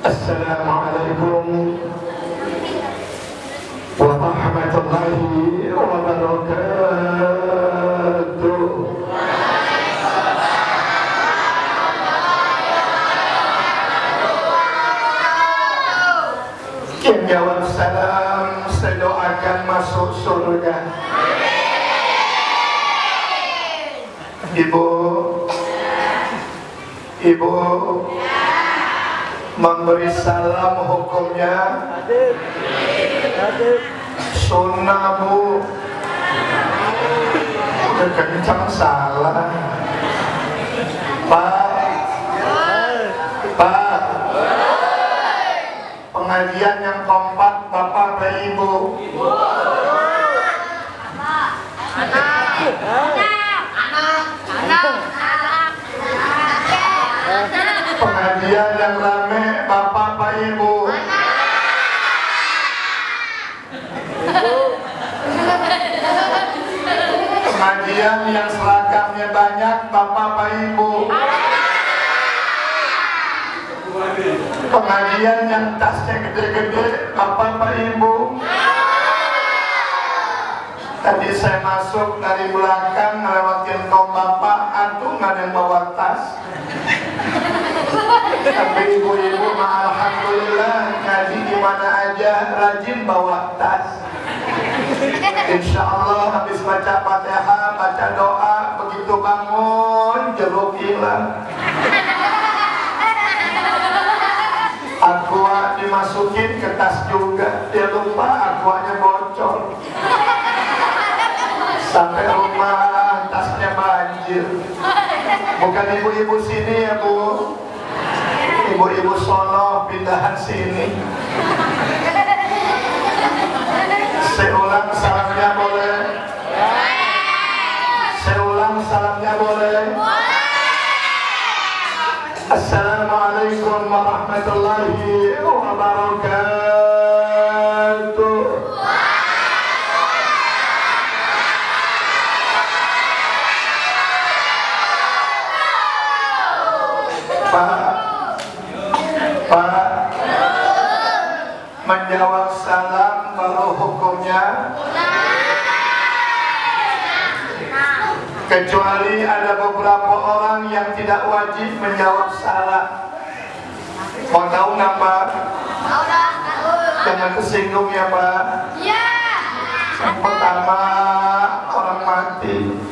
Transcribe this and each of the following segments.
Assalamualaikum warahmatullahi wabarakatuh. Yang jawab salam saya doakan masuk surga. Ibu memberi salam hukumnya sunnah, Bu. Udah kencang salah. Pak, pengajian yang kompak Bapak dan Ibu. Pengajian yang rame Bapak Pak Ibu. Pengajian yang seragamnya banyak Bapak Pak Ibu. Pengajian yang tasnya gede-gede Bapak Pak Ibu. Tadi saya masuk dari belakang ngelewatin kaum bapak, antum nggak ada yang bawa tas. Tapi ibu-ibu mah alhamdulillah ngaji di mana aja rajin bawa tas. Insya Allah habis baca Fatihah, baca doa, begitu bangun jeruk hilang. Aqua dimasukin ke tas juga, dia lupa aquanya bocor. Sampai rumah tasnya banjir. Bukan ibu-ibu sini ya, Bu. Ibu-ibu sono pindahan sini. Saya ulang salamnya boleh? Saya ulang salamnya boleh? Assalamualaikum warahmatullahi wabarakatuh. Pak, menjawab salam baru hukumnya, kecuali ada beberapa orang yang tidak wajib menjawab salam. Mau tahu nggak Pak? Jangan tersinggung ya Pak. Yang pertama orang mati.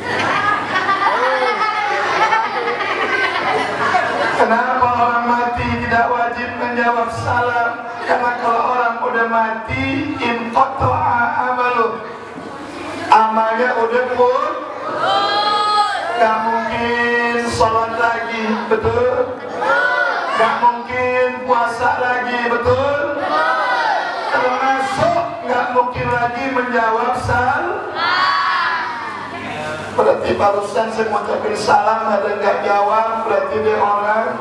Kenapa orang mati tidak wajib menjawab salam? Karena kalau orang udah mati, inqata'a amalu, amalnya udah pun, gak mungkin sholat lagi, betul? Gak mungkin puasa lagi, betul? Termasuk gak mungkin lagi menjawab salam. Berarti barusan saya mengucapkan salam ada nggak jawab, berarti dia orang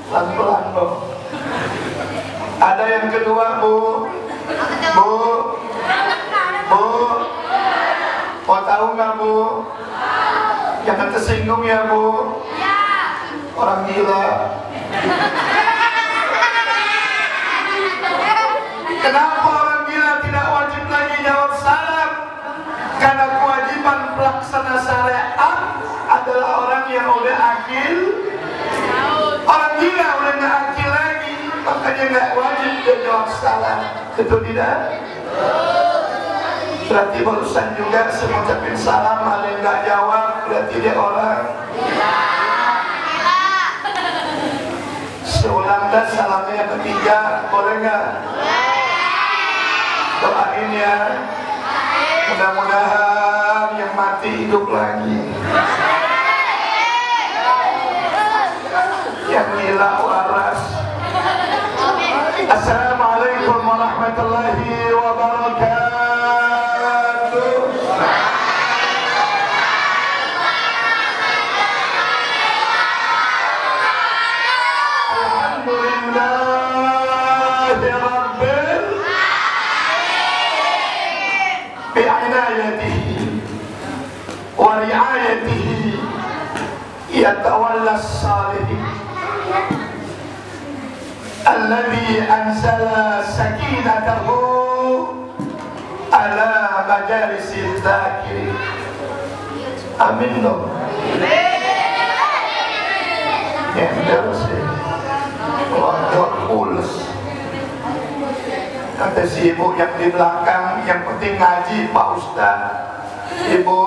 pelan-pelan loh. Ada yang kedua, Bu. Mau tahu nggak Bu? Jangan tersinggung ya Bu. Orang gila. Kenapa orang gila tidak wajib lagi jawab salam? Karena kewajiban pelaksana syariat adalah orang yang udah akil. Orang gila udah nggak akil lagi, makanya nggak wajib dia jawab salam. Betul tidak? Berarti barusan juga mengucapkan salam ada yang nggak jawab, berarti dia orang. Seulang dan salamnya yang ketiga, boleh nggak? Doain ya. Mudah-mudahan yang mati hidup lagi, yang gila waras. Assalamualaikum warahmatullahi wabarakatuh. Alhamdulillahi rabbil bi'inayatihi wa ri'ayatihi yatawalla as-salihin. alladzi anzala sakinatahu ala majalisil zakirin. Amin dong. Nyender sih, keluarga pules. Kata si ibu yang di belakang, yang penting ngaji Pak Ustaz. Ibu,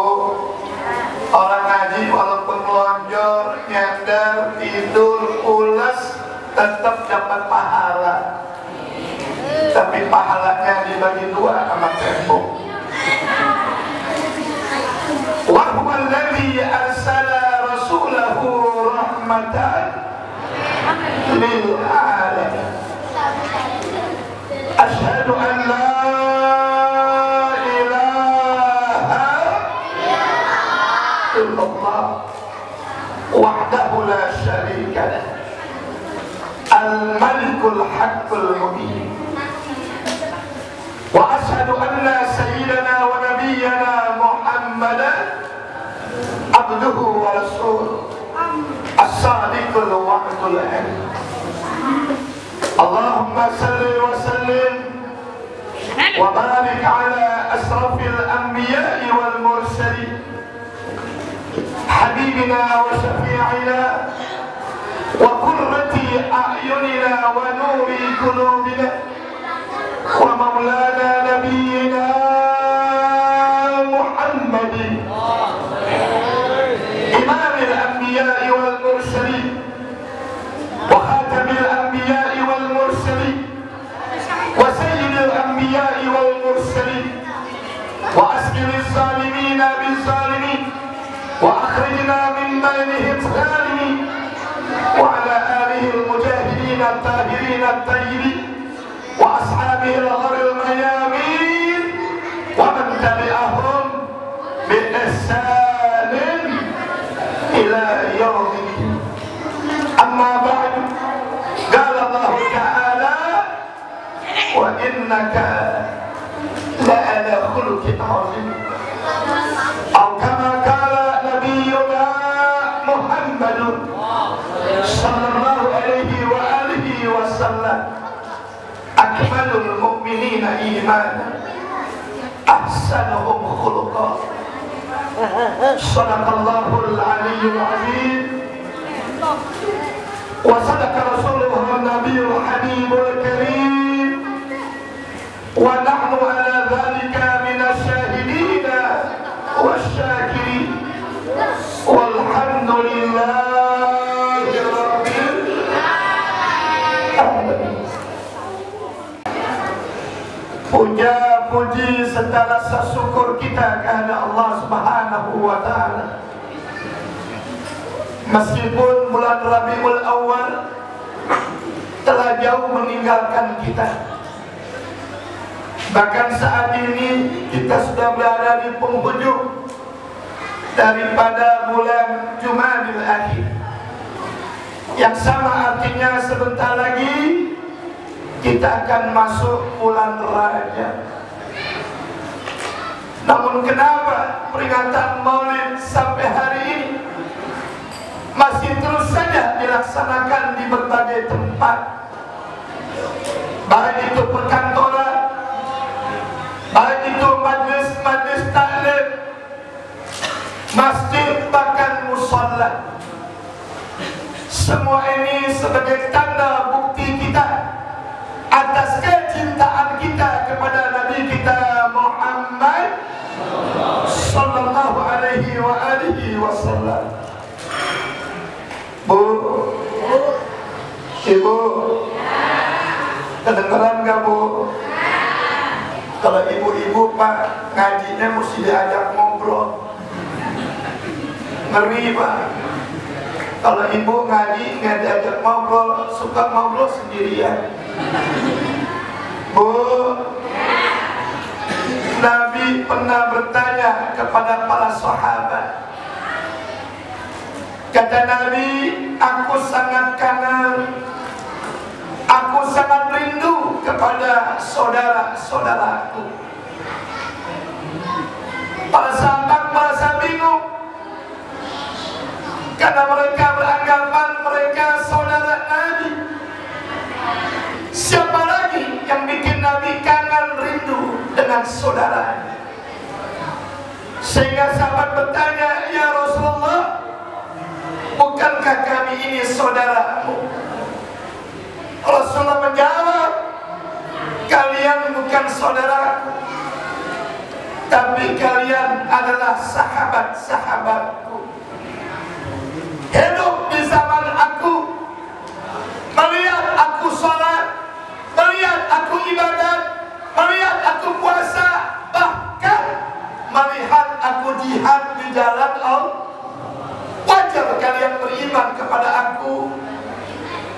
orang ngaji walaupun melonjor, nyender, tidur, pules, tetap dapat pahala. Tapi pahalanya dibagi dua sama tembok. Wa huwa alladzi arsala rasulahu rahmatan lil alamin. Asyhadu an la ilaha illallah wahdahu la syarika lah, al-malikul haqqul mubin. Wa asyhadu anna sayyidana wa nabiyyana Muhammadan abduhu wa rasuluh as-sadiqul wa'dul amin. Allahumma salli wa sallim wa barik ala asrafil anbiya'i wal mursalin habibina wa syafi'ina wa qurrati a'yunina wa nuri qulubina wa maulana nabiyyina Muhammadin imamil anbiya'i wal mursalin wa khatamil anbiya'i wal mursalin wa sayyidil anbiya'i wal mursalin wa asqiliz zalimina biz zalimin wa akhrijna min bainihim zalimin wa ala alihi al mujahidin al tahirin al tayyibin wa ashabihi al gharil mayamin wa man tabi'ahum bi ihsanin ila yaumiddin. Amma ba'du, qala Allah ta'ala wa innaka la'ala khuluqin 'azim, atau kama qala nabiyyuna Muhammadun sallallahu alaihi wa alihi wasallam, akmalul mu'minina imanan ahsanuhum khuluqan. Sadaqallahul aliyyul azim wa sadaqa rasuluhun nabiyul habibul karim wa nahnu ala dhalika minasyahidina wasyakirin walhamdulillahi rabbil alamin. Puja puji serta rasa syukur kita kepada Allah Subhanahu wa ta'ala. Meskipun bulan Rabiul Awal telah jauh meninggalkan kita, bahkan saat ini kita sudah berada di penghujung daripada bulan Jumadil Akhir, yang sama artinya sebentar lagi kita akan masuk bulan Rajab. Namun kenapa peringatan Maulid sampai hari ini masih terus saja dilaksanakan di berbagai tempat, baik itu perkantoran, baik itu majlis-majlis taklim, masjid, bahkan mushola. Semua ini sebagai tanda bukti kita atas kecintaan kita kepada Nabi kita Muhammad sallallahu alaihi wa alihi wasallam. Bu, ibu, kedengeran gak bu? Kalau ibu-ibu pak ngajinya mesti diajak ngobrol, ngeri pak. Kalau ibu ngaji nggak diajak ngobrol, suka ngobrol sendirian. Bu, Nabi pernah bertanya kepada para sahabat. Kata Nabi, aku sangat kangen, aku sangat rindu kepada saudara-saudaraku. Para sahabat merasa bingung, karena mereka beranggapan mereka saudara Nabi. bertanya, "Ya Rasulullah, bukankah kami ini saudaramu?" Rasulullah menjawab, "Kalian bukan saudaraku, tapi kalian adalah sahabat-sahabatku. Hidup di zaman aku, melihat aku sholat, melihat aku ibadat, melihat aku puasa, bahkan melihat aku jihad di jalan Allah. Wajar kalian beriman kepada aku,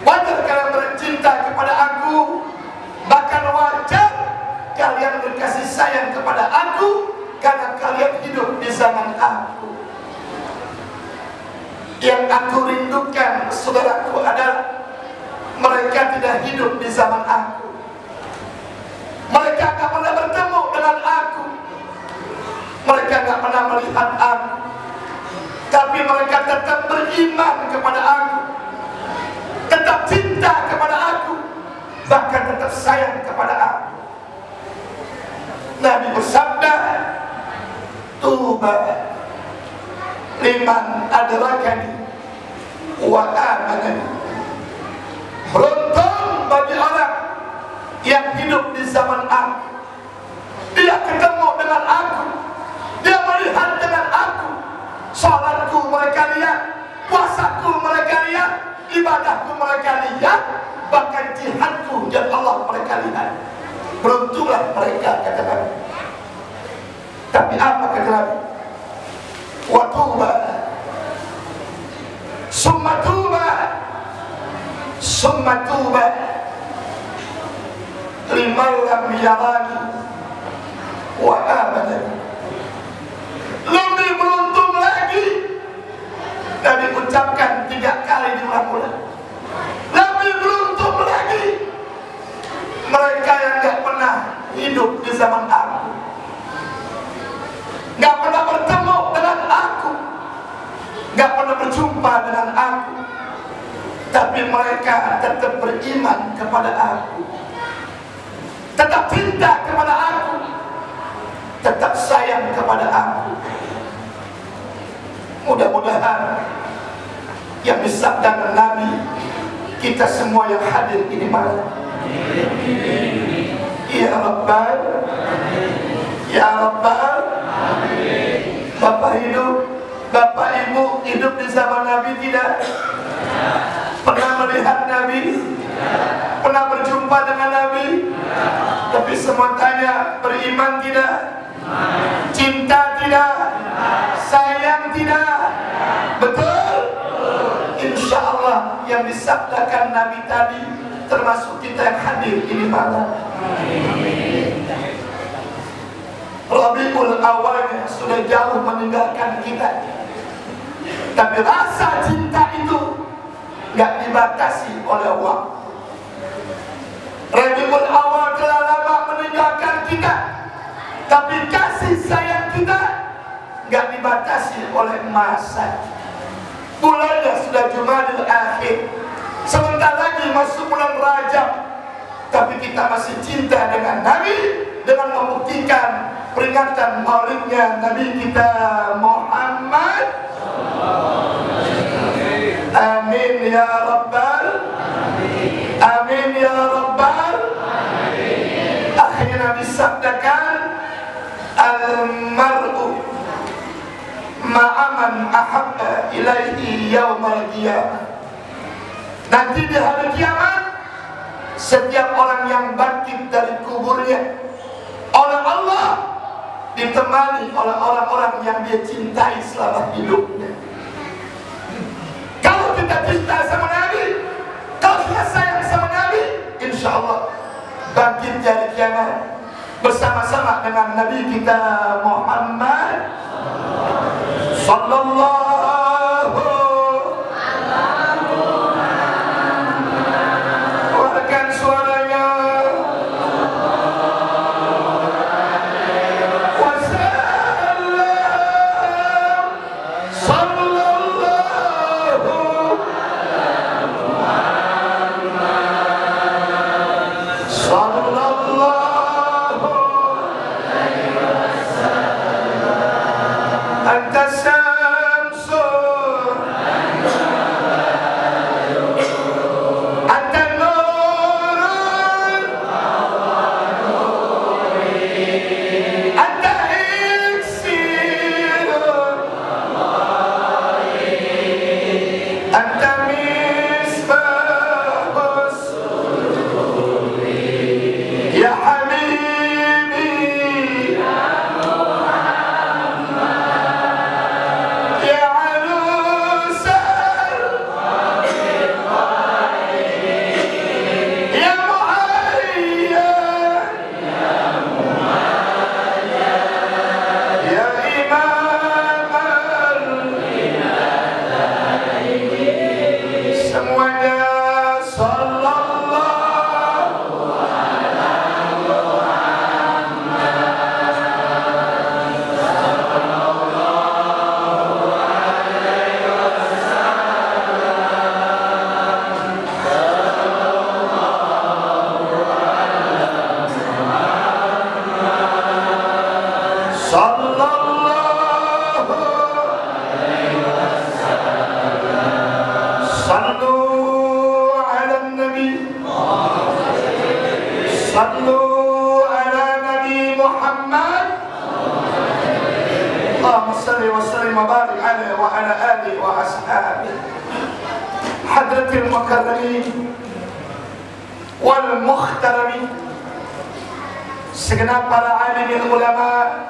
wajar kalian bercinta kepada aku, bahkan wajar kalian berkasih sayang kepada aku, karena kalian hidup di zaman aku. Yang aku rindukan, saudaraku, adalah mereka tidak hidup di zaman aku. Mereka gak pernah bertemu dengan aku, mereka gak pernah melihat aku, tapi mereka tetap beriman kepada aku, tetap cinta kepada aku, bahkan tetap sayang kepada aku." Nabi bersabda, "Tuba liman adrakani wa amanani." Beruntung bagi orang yang hidup di zaman aku, dia ketemu dengan aku, dia melihat dengan aku, salatku mereka lihat, puasaku mereka lihat, ibadahku mereka lihat, bahkan jihadku yang Allah mereka lihat. Beruntunglah mereka, kata Nabi. Tapi apa kata Nabi? Wa tuba, summa tuba, summa tuba liman lam yarani wa amanani. Lebih beruntung lagi, Nabi ucapkan 3 kali diulang-ulang. Lebih beruntung lagi mereka yang gak pernah hidup di zaman aku, gak pernah bertemu dengan aku, gak pernah berjumpa dengan aku, tapi mereka tetap beriman kepada aku, tetap cinta kepada aku, tetap sayang kepada aku. Mudah-mudahan yang disabdakan Nabi, kita semua yang hadir ini malam, ya Rabbal, ya Rabbal. Bapak hidup, Bapak Ibu hidup di zaman Nabi tidak? Pernah melihat Nabi? Pernah berjumpa dengan Nabi? Tapi semua tanya, beriman tidak? Cinta tidak? Sayang tidak? Betul? Insya Allah yang disabdakan Nabi tadi termasuk kita yang hadir ini malam. Rabiul awalnya sudah jauh meninggalkan kita, tapi rasa cinta itu gak dibatasi oleh waktu. Rabiul awal telah lama meninggalkan kita, tapi kasih sayang kita gak dibatasi oleh masa. Bulannya sudah Jumadil Akhir, sebentar lagi masuk bulan Rajab, tapi kita masih cinta dengan Nabi, dengan membuktikan peringatan maulidnya Nabi kita Muhammad. Amin ya Rabbal, amin ya Rabbal. Akhirnya disabdakan, al-mar'u ma'aman ahabba ilaihi yawmal qiyamah. Nanti di hari kiamat, setiap orang yang bangkit dari kuburnya oleh Allah ditemani oleh orang-orang yang dia cintai selama hidupnya. Kalau kita cinta sama Nabi, kalau kita sayang sama Nabi, insya Allah bangkit dari kiamat bersama-sama dengan Nabi kita Muhammad sallallahu warkan suaranya wasallam sallallahu sallallahu anta anta misbahus ya habibi ya alusal ya muhayya ya imam semuanya sallallahu sallu ala nabi sallu ala nabi Muhammad Allahumma salli wa sallim wa barik alaihi wa ala alihi wa ashabihi hadratil mukarramin wal muhtaramin segenap para alimin ulama,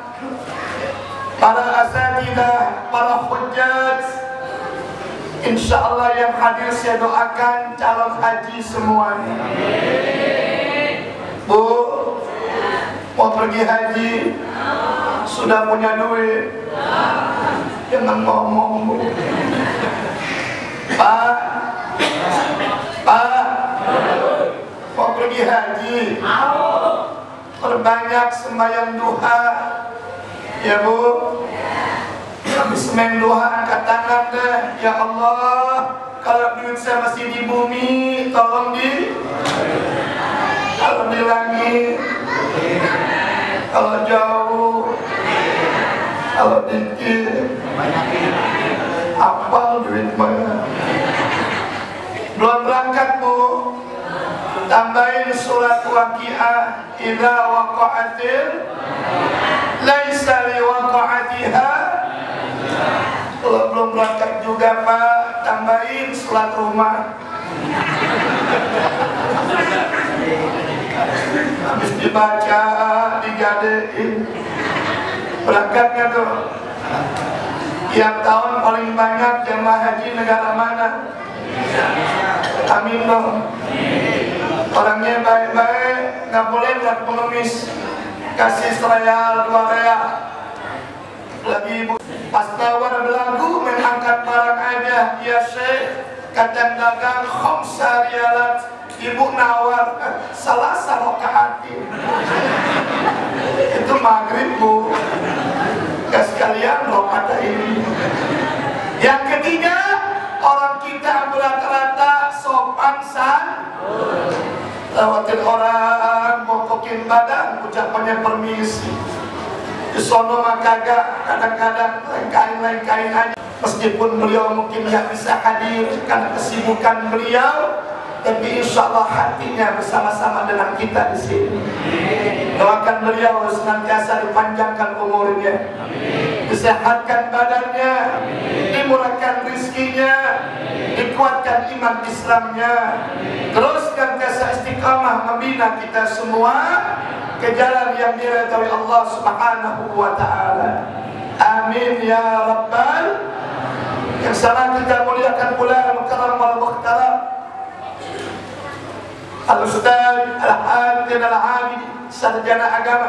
para asatidah, para hujjat, insyaallah yang hadir saya doakan calon haji semuanya. Bu, mau pergi haji, sudah punya duit, jangan ngomong bu. Pak, mau pergi haji, perbanyak sembahyang duha, ya bu. Habis sembahyang duha angkat tangan deh, ya Allah, kalau duit saya masih di bumi, tolong kalau di langit, kalau jauh, kalau dikit, apal duit mana? Belum berangkat bu, tambahin surat Waqiah, idza waqa'atil laisa liwaqa'atiha. Kalau belum berangkat juga Pak, tambahin surat rumah. Habis dibaca, digadein, berangkatnya tuh. Tiap tahun paling banyak jemaah haji negara mana? Amin dong. Orangnya baik-baik, nggak boleh buat pengemis, kasih real 2 real. Lagi pas tawar belagu mengangkat barang aja, ya Syekh, kadang dagang khamsa rialat, ibu nawar salasa rakaat. Itu maghrib bu, gak sekalian rakaat ini. Yang ketiga, orang kita rata-rata sopan lewatin orang, bokokin badan, ucapannya permisi. Disono mah kagak, kadang-kadang lengkain aja. Meskipun beliau mungkin nggak bisa hadir karena kesibukan beliau, tapi insya Allah hatinya bersama-sama dengan kita di sini. Doakan beliau senantiasa dipanjangkan umurnya, disehatkan badannya, dimurahkan rizkinya, dikuatkan iman Islamnya, terus senantiasa istiqamah membina kita semua ke jalan yang diridhai Allah Subhanahu wa taala. Amin ya rabbal. Yang sama kita muliakan pula al-mukarram wal muhtaram Al-Ustaz Al-Hadi Al-Abidi, sarjana agama,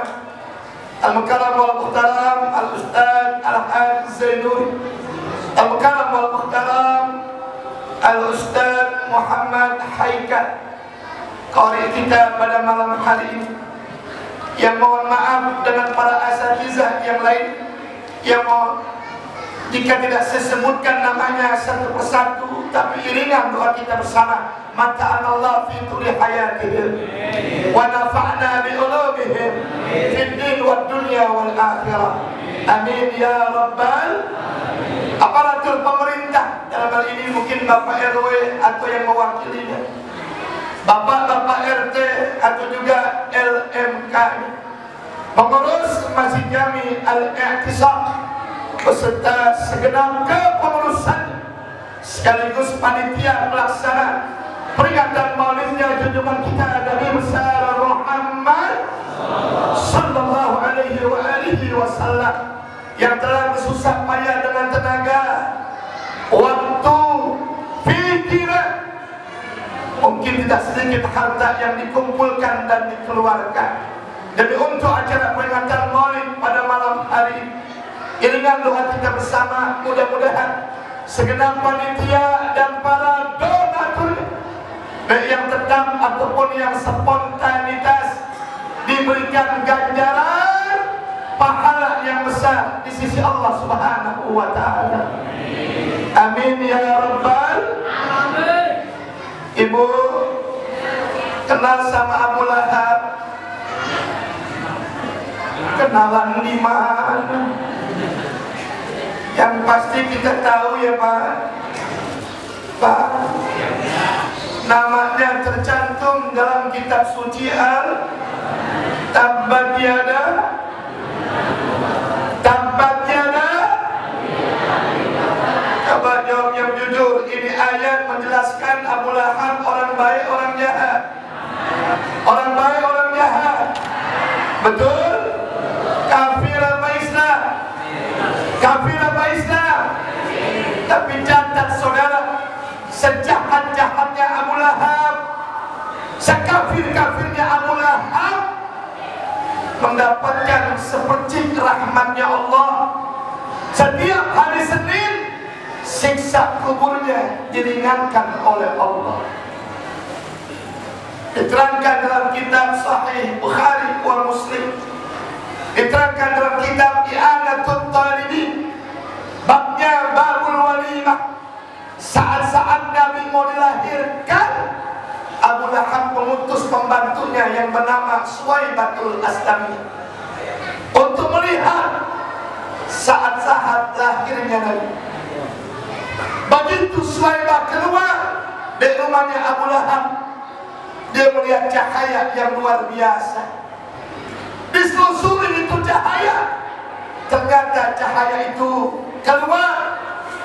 al-mukarram wal muhtaram Al-Ustaz Al-Hadi Zainuri, al-mukarram wal muhtaram Al-Ustaz Muhammad Haikal, qari kita pada malam hari ini. Yang mohon maaf dengan para asatizah yang lain, yang mohon jika tidak saya sebutkan namanya satu persatu, tapi iringan doa kita bersama. Mata'anallah fi tuli hayatihim wa nafa'na bi ulumihim fid din wad dunya wal akhirah. Amin ya rabbal. Aparatur pemerintah, dalam hal ini mungkin Bapak RW atau yang mewakilinya, Bapak-bapak RT atau juga LMK, pengurus Masjid Jami Al-I'tisam beserta segenap kepengurusan sekaligus panitia pelaksana peringatan maulidnya junjungan kita Nabi besar Muhammad sallallahu alaihi wasallam yang telah bersusah payah dengan tenaga, waktu, pikiran, mungkin tidak sedikit harta yang dikumpulkan dan dikeluarkan jadi untuk acara peringatan maulid pada malam hari. Iringan doa kita bersama, mudah-mudahan segenap panitia dan para donatur, baik yang tetap ataupun yang spontanitas, diberikan ganjaran pahala yang besar di sisi Allah Subhanahu wa taala. Amin ya rabbal alamin. Ibu kenal sama Abu Lahab? Kenalan di mana? Yang pasti kita tahu ya Pak, namanya tercantum dalam kitab suci Tabbat yada coba jawab yang jujur. Ini ayat menjelaskan Abu Lahab orang baik, orang jahat. Orang baik, orang jahat. Betul? Kafir apa Islam? Kafir apa Islam? Tapi catat saudara, sejahat-jahatnya Abu Lahab, sekafir-kafirnya Abu Lahab, mendapatkan sepercik rahmatnya Allah. Setiap hari Senin siksa kuburnya diringankan oleh Allah. Diterangkan dalam kitab Sahih Bukhari wa Muslim, diterangkan dalam kitab I'anatul Talibin, babnya babul walimah. Saat-saat Nabi mau dilahirkan, Abu Lahab mengutus pembantunya yang bernama Suwaibatul Aslamiyah untuk melihat saat-saat lahirnya Nabi. Begitu Suwaibah keluar dari rumahnya Abu Lahab, dia melihat cahaya yang luar biasa. Diselusuri itu cahaya, ternyata cahaya itu keluar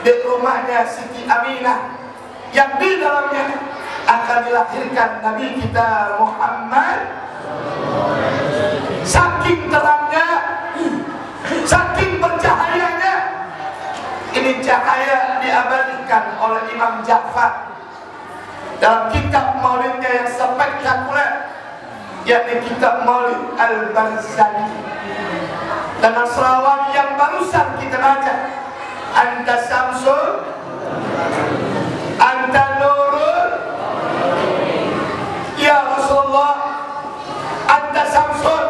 dari rumahnya Siti Aminah yang di dalamnya akan dilahirkan Nabi kita Muhammad. Saking terangnya, saking bercahayanya, ini cahaya diabadikan oleh Imam Ja'far dalam kitab maulidnya yang spektakuler, yakni kitab Maulid Al-Barzanji. Dengan selawat yang barusan kita baca, Anta Samsul, Anta Nurul, ya Rasulullah, Anta Samsul,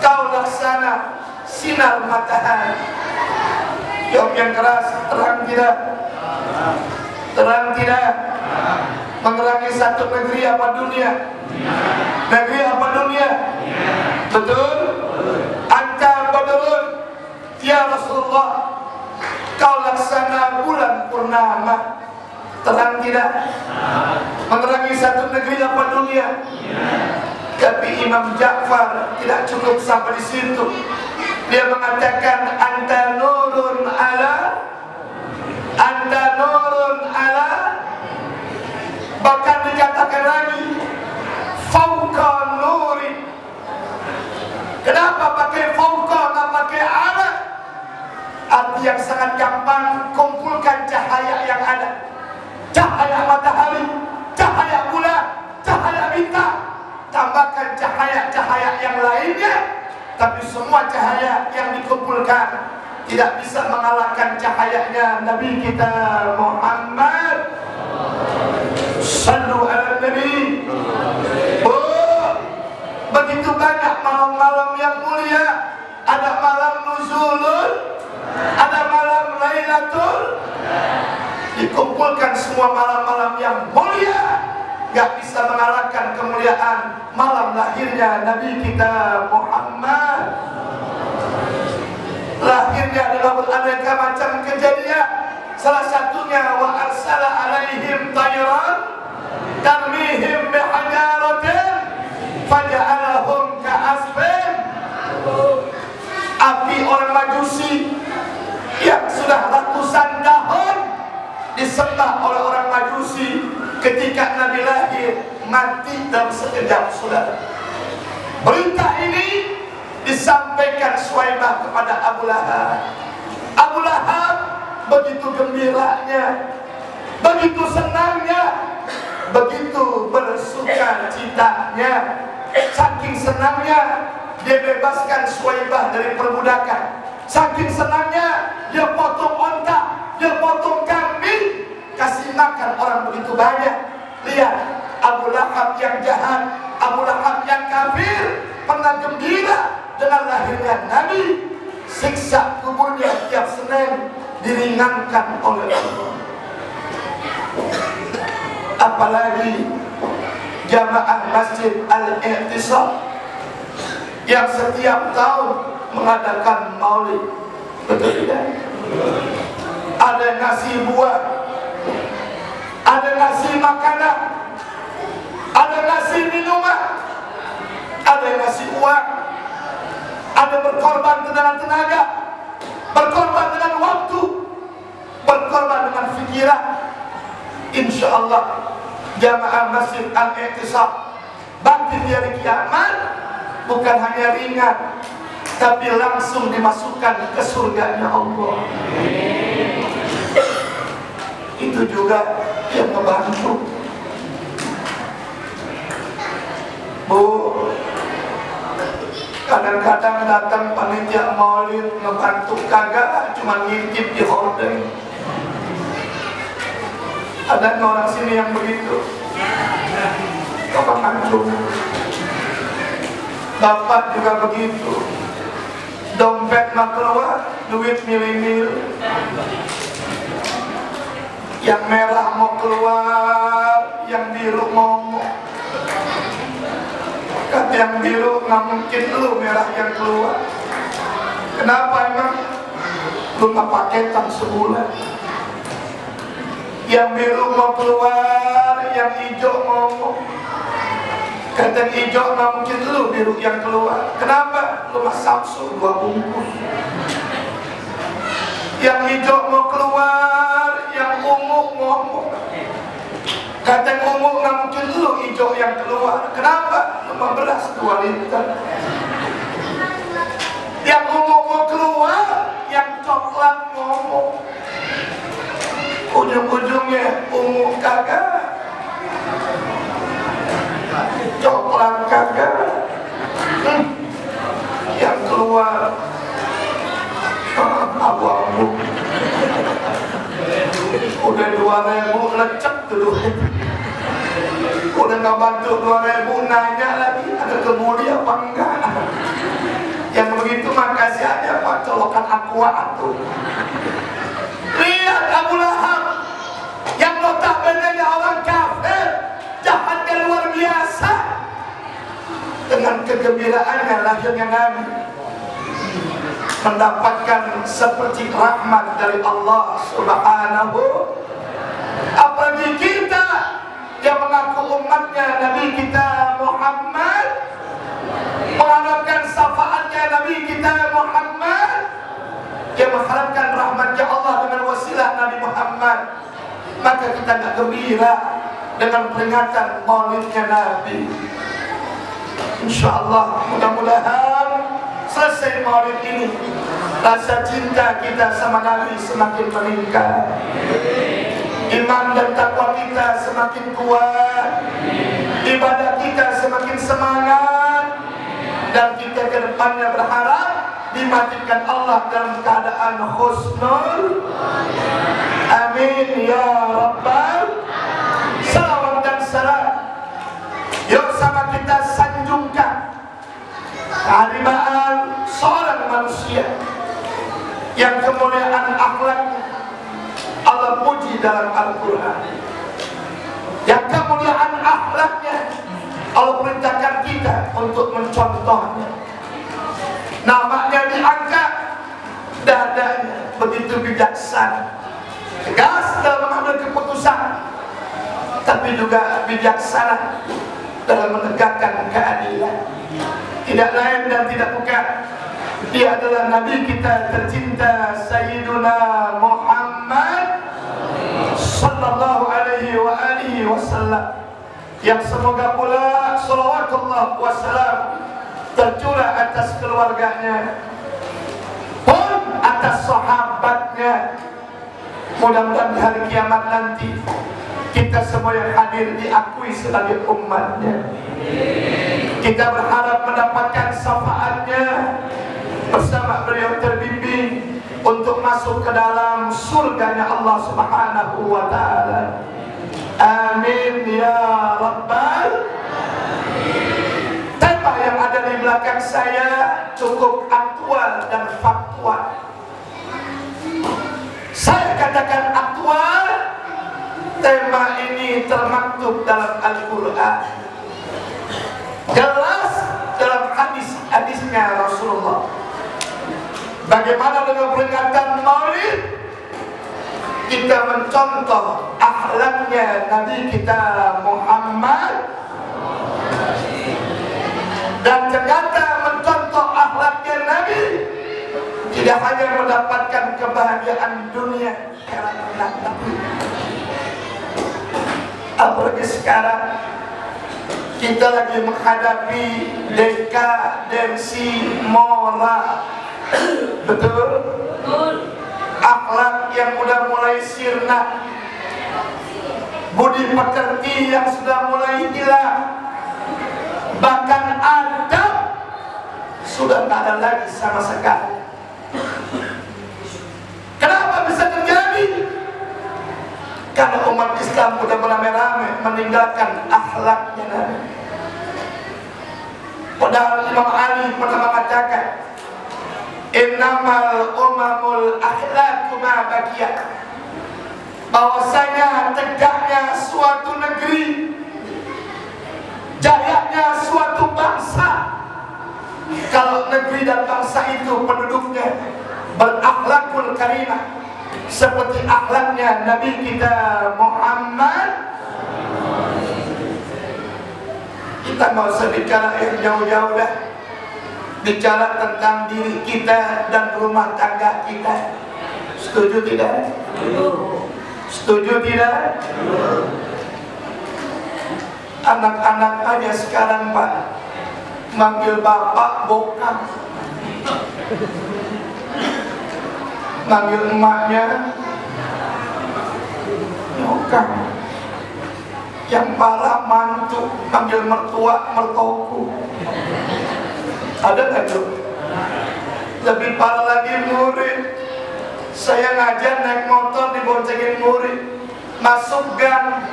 kau laksana sinar matahari. Jawab yang keras, terang tidak? Terang tidak? Menerangi satu negeri apa dunia? Negeri apa dunia? Betul? Anta Badrun, ya Rasulullah, kau laksana bulan purnama. Terang tidak? Menerangi satu negeri apa dunia? Tapi Imam Ja'far tidak cukup sampai di situ. Dia mengatakan anta nurun ala, anta nurun ala, bahkan dikatakan lagi fauqa nuri. Kenapa pakai fauqa, nggak pakai ala? Arti yang sangat gampang, kumpulkan cahaya yang ada, cahaya matahari, cahaya bulan, cahaya bintang, tambahkan cahaya-cahaya yang lainnya. Tapi semua cahaya yang dikumpulkan tidak bisa mengalahkan cahayanya Nabi kita Muhammad. Sallu ala Nabi. Oh, begitu banyak malam-malam yang mulia. Ada malam nuzulul, ada malam lailatul. Dikumpulkan semua malam-malam yang mulia, gak bisa mengalahkan kemuliaan malam lahirnya Nabi kita Muhammad. Lahirnya dengan beraneka macam kejadian. Salah satunya wa arsala alaihim tayran tarmihim bihajaratin faja'alahum ka'asfin. Api orang Majusi yang sudah ratusan tahun disembah oleh orang Majusi ketika Nabi lahir, mati dalam sekejap, saudara. Berita ini disampaikan Suwaibah kepada Abu Lahab. Abu Lahab begitu gembiranya, begitu senangnya, begitu bersukacitanya, saking senangnya dia bebaskan Suwaibah dari perbudakan. Saking senangnya dia potong onta, dia potong kambing, kasih makan orang begitu banyak. Lihat, Abu Lahab yang jahat, Abu Lahab yang kafir pernah gembira dengan lahirnya Nabi. Siksa kuburnya tiap Senin diringankan oleh Allah. Apalagi jamaah Masjid Al-I'tisam yang setiap tahun mengadakan maulid, betul tidak? Ada ngasih buah, ada ngasih makanan, ada ngasih minuman, ada ngasih uang, ada berkorban dengan tenaga, berkorban dengan waktu, berkorban dengan fikiran. Insya Allah jamaah Masjid Al-I'tisam bangkit dari kiamat bukan hanya ringan, tapi langsung dimasukkan ke surganya Allah. Itu juga yang membantu. Bu, kadang-kadang datang panitia maulid ngebantu kagak, cuma ngintip di hordeng. Ada orang sini yang begitu. Bapak Mancung, bapak juga begitu. Dompet mah keluar, duit mil-mil. Yang merah mau keluar, yang biru mau. Kata yang biru, nggak mungkin lu merah yang keluar. Kenapa emang? Lu nggak paketan sebulan. Yang biru mau keluar, yang hijau mau. Kata hijau, nggak mungkin lu biru yang keluar. Kenapa? Lu mah Samsung 2 bungkus. Yang hijau mau keluar, yang ungu mau. Kata ungu, nggak mungkin lu hijau yang keluar. Kenapa? Lu mah beras 2 liter. Yang ungu mau keluar, yang coklat mau. Ujung-ujungnya ungu kagak, coklat kagak, yang keluar abu-abu. Udah 2.000 lecek dulu. Udah nggak bantu 2.000 nanya lagi ada kemudi apa enggak. Yang begitu makasih aja Pak, colokan aqua atuh. Lihat Abu Lahab yang notabene orang kafir, jahatnya luar biasa. Dengan kegembiraannya lahirnya Nabi, mendapatkan seperti rahmat dari Allah Subhanahu. Apalagi kita yang mengaku umatnya Nabi kita Muhammad, mengharapkan syafaatnya Nabi kita Muhammad, yang mengharapkan rahmatnya Allah dengan wasilah Nabi Muhammad, maka kita tidak gembira dengan peringatan maulidnya Nabi. InsyaAllah mudah-mudahan selesai maulid ini, rasa cinta kita sama Nabi semakin meningkat, iman dan takwa kita semakin kuat, ibadah kita semakin semangat, dan kita ke depannya berharap dimatikan Allah dalam keadaan husnul. Amin ya Rabbal. Salawat dan salam yuk sama kita sanjungkan keharibaan seorang manusia yang kemuliaan akhlaknya Allah puji dalam Al-Quran, yang kemuliaan akhlaknya Allah perintahkan kita untuk mencontohnya. Namanya diangkat, dadanya begitu bijaksana, tegas dalam mengambil keputusan, tapi juga bijaksana dalam menegakkan keadilan. Tidak lain dan tidak bukan, dia adalah Nabi kita tercinta Sayyiduna Muhammad sallallahu alaihi wa alihi wasallam, yang semoga pula salawatullah wassalam tercurah atas keluarganya pun atas sahabatnya. Mudah-mudahan di hari kiamat nanti kita semua yang hadir diakui sebagai umatnya. Kita berharap mendapatkan syafaatnya bersama beliau terbimbing untuk masuk ke dalam surganya Allah Subhanahu wa ta'ala. Amin ya Rabbal. Tema yang ada di belakang saya cukup aktual dan faktual. Saya katakan aktual, tema ini termaktub dalam Al-Quran, jelas dalam hadis-hadisnya Rasulullah. Bagaimana dengan peringatan Maulid? Kita mencontoh akhlaknya Nabi kita Muhammad, dan ternyata mencontoh akhlaknya Nabi tidak hanya mendapatkan kebahagiaan dunia, apalagi sekarang kita lagi menghadapi dekadensi moral. Betul? Akhlak yang sudah mulai sirna, budi pekerti yang sudah mulai hilang, bahkan adab sudah tak ada lagi sama sekali. Kenapa bisa terjadi? Karena umat Islam sudah beramai-ramai meninggalkan akhlaknya Nabi. Padahal Imam Ali pernah mengatakan, innamal umamul akhlaqu ma baqiyat, bahwasanya tegaknya suatu negeri, jayanya suatu bangsa, kalau negeri dan bangsa itu penduduknya berakhlakul karimah seperti akhlaknya Nabi kita Muhammad. Kita mau bicara yang jauh-jauh dah, bicara tentang diri kita dan rumah tangga kita. Setuju tidak? Setuju tidak? Anak-anak aja sekarang Pak manggil bapak bokap, manggil emaknya nyokap, yang parah mantu manggil mertua mertoku. Ada nggak tuh? Lebih parah lagi murid. Saya ngajar naik motor diboncengin murid, masuk gang.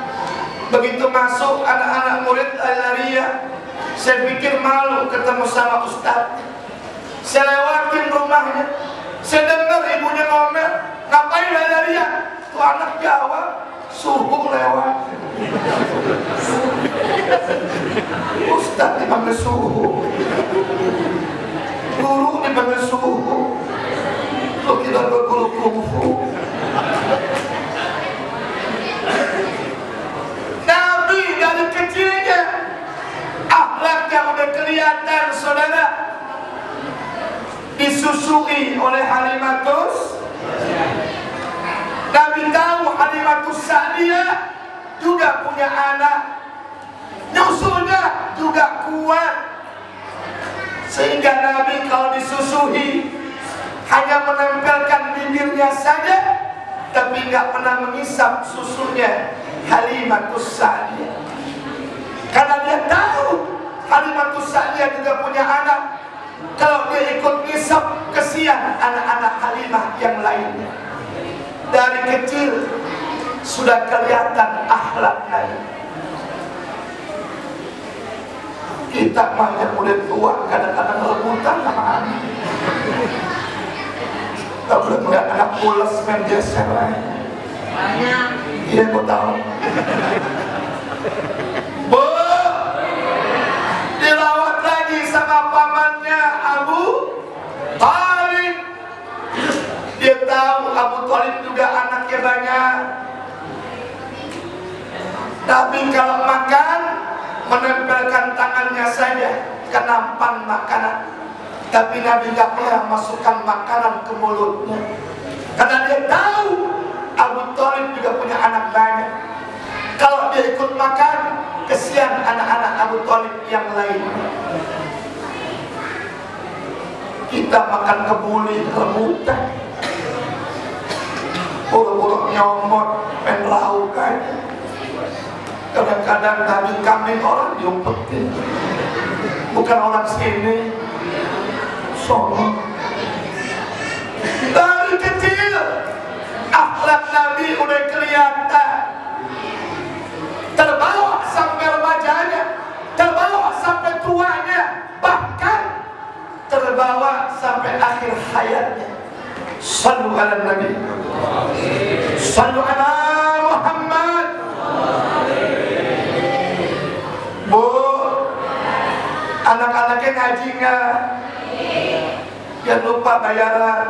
Begitu masuk anak-anak murid lari-larian. Saya pikir malu ketemu sama ustaz. Saya lewatin rumahnya, saya dengar ibunya ngomel, ngapain lari-larian? Tuh anak jawab, subuh lewat. Ustaz dipanggil subuh, guru dipanggil subuh. Lo kira berguru kungfu. Nabi dari kecilnya akhlaknya udah kelihatan, saudara. Disusui oleh Halimatus. Nabi tahu Halimatus Sa'diyah juga punya anak, nyusunya juga kuat, sehingga Nabi kalau disusui hanya menempelkan bibirnya saja, tapi nggak pernah mengisap susunya Halimatus Sa'diyah. Karena dia tahu Halimatus Sa'diyah juga punya anak. Kalau dia ikut ngisap, kesian anak-anak Halimah yang lainnya. Dari kecil sudah kelihatan akhlak Nabi. Kita banyak muda tua kadang-kadang rebutan sama anak. Gak boleh melihat anak pulas main geser lainnya. Iya, gue tahu. Bu, dilawat lagi sama pamannya Abu Thalib. Dia tahu Abu Thalib juga anaknya banyak. Tapi kalau makan menempelkan tangannya saja ke nampan makanan. Tapi Nabi gak pernah masukkan makanan ke mulutnya, karena dia tahu Abu Thalib juga punya anak tetangganya. Kalau dia ikut makan, kesian anak-anak Abu Thalib yang lain. Kita makan kebuli, rebutan, buruk-buruk nyomot, main raukan. Kadang-kadang daging kambing orang diumpetin, bukan orang sini. Sono dari kecil akhlak Nabi udah kelihatan, terbawa sampai remajanya, terbawa sampai tuanya, bahkan terbawa sampai akhir hayatnya. Sallu ala Nabi, sallu ala Muhammad. Bu, anak-anaknya ngaji nggak? Jangan lupa bayaran.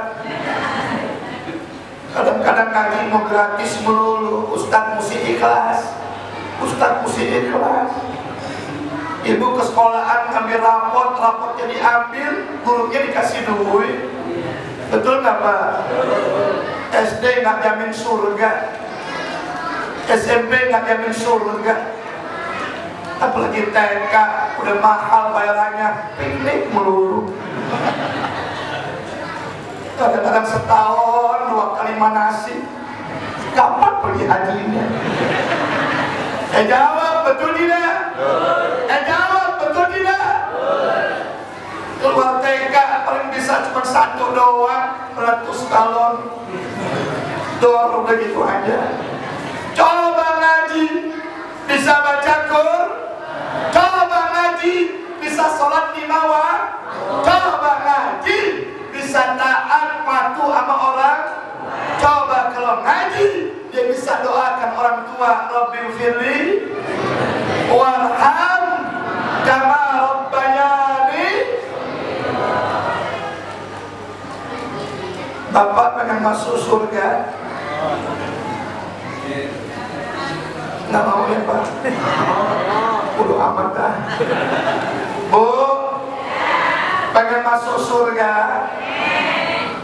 Kadang-kadang ngaji mau gratis melulu. Ustadz mesti ikhlas, Ustadz mesti ikhlas. Ibu ke sekolahan ngambil rapotnya diambil, gurunya dikasih duit. Betul nggak Pak? SD nggak jamin surga, SMP nggak jamin surga, apalagi TK udah mahal bayarannya, piknik melulu. Kadang-kadang setahun 2 kali manasik. Kapan pergi hajinya? Jawab betul tidak? Jawab betul tidak? Keluar TK paling bisa cuma 1 doang, 100 galon. Doang udah gitu aja. Coba ngaji, bisa baca Quran. Coba ngaji, bisa sholat 5 waktu. Coba ngaji, bisa taat patuh sama orang. Coba kalau ngaji, dia bisa doakan orang tua, Rabbil firli warham kama rabbayani. Bapak pengen masuk surga? Nggak mau ya Pak? Udah amat dah. Bu, pengen masuk surga?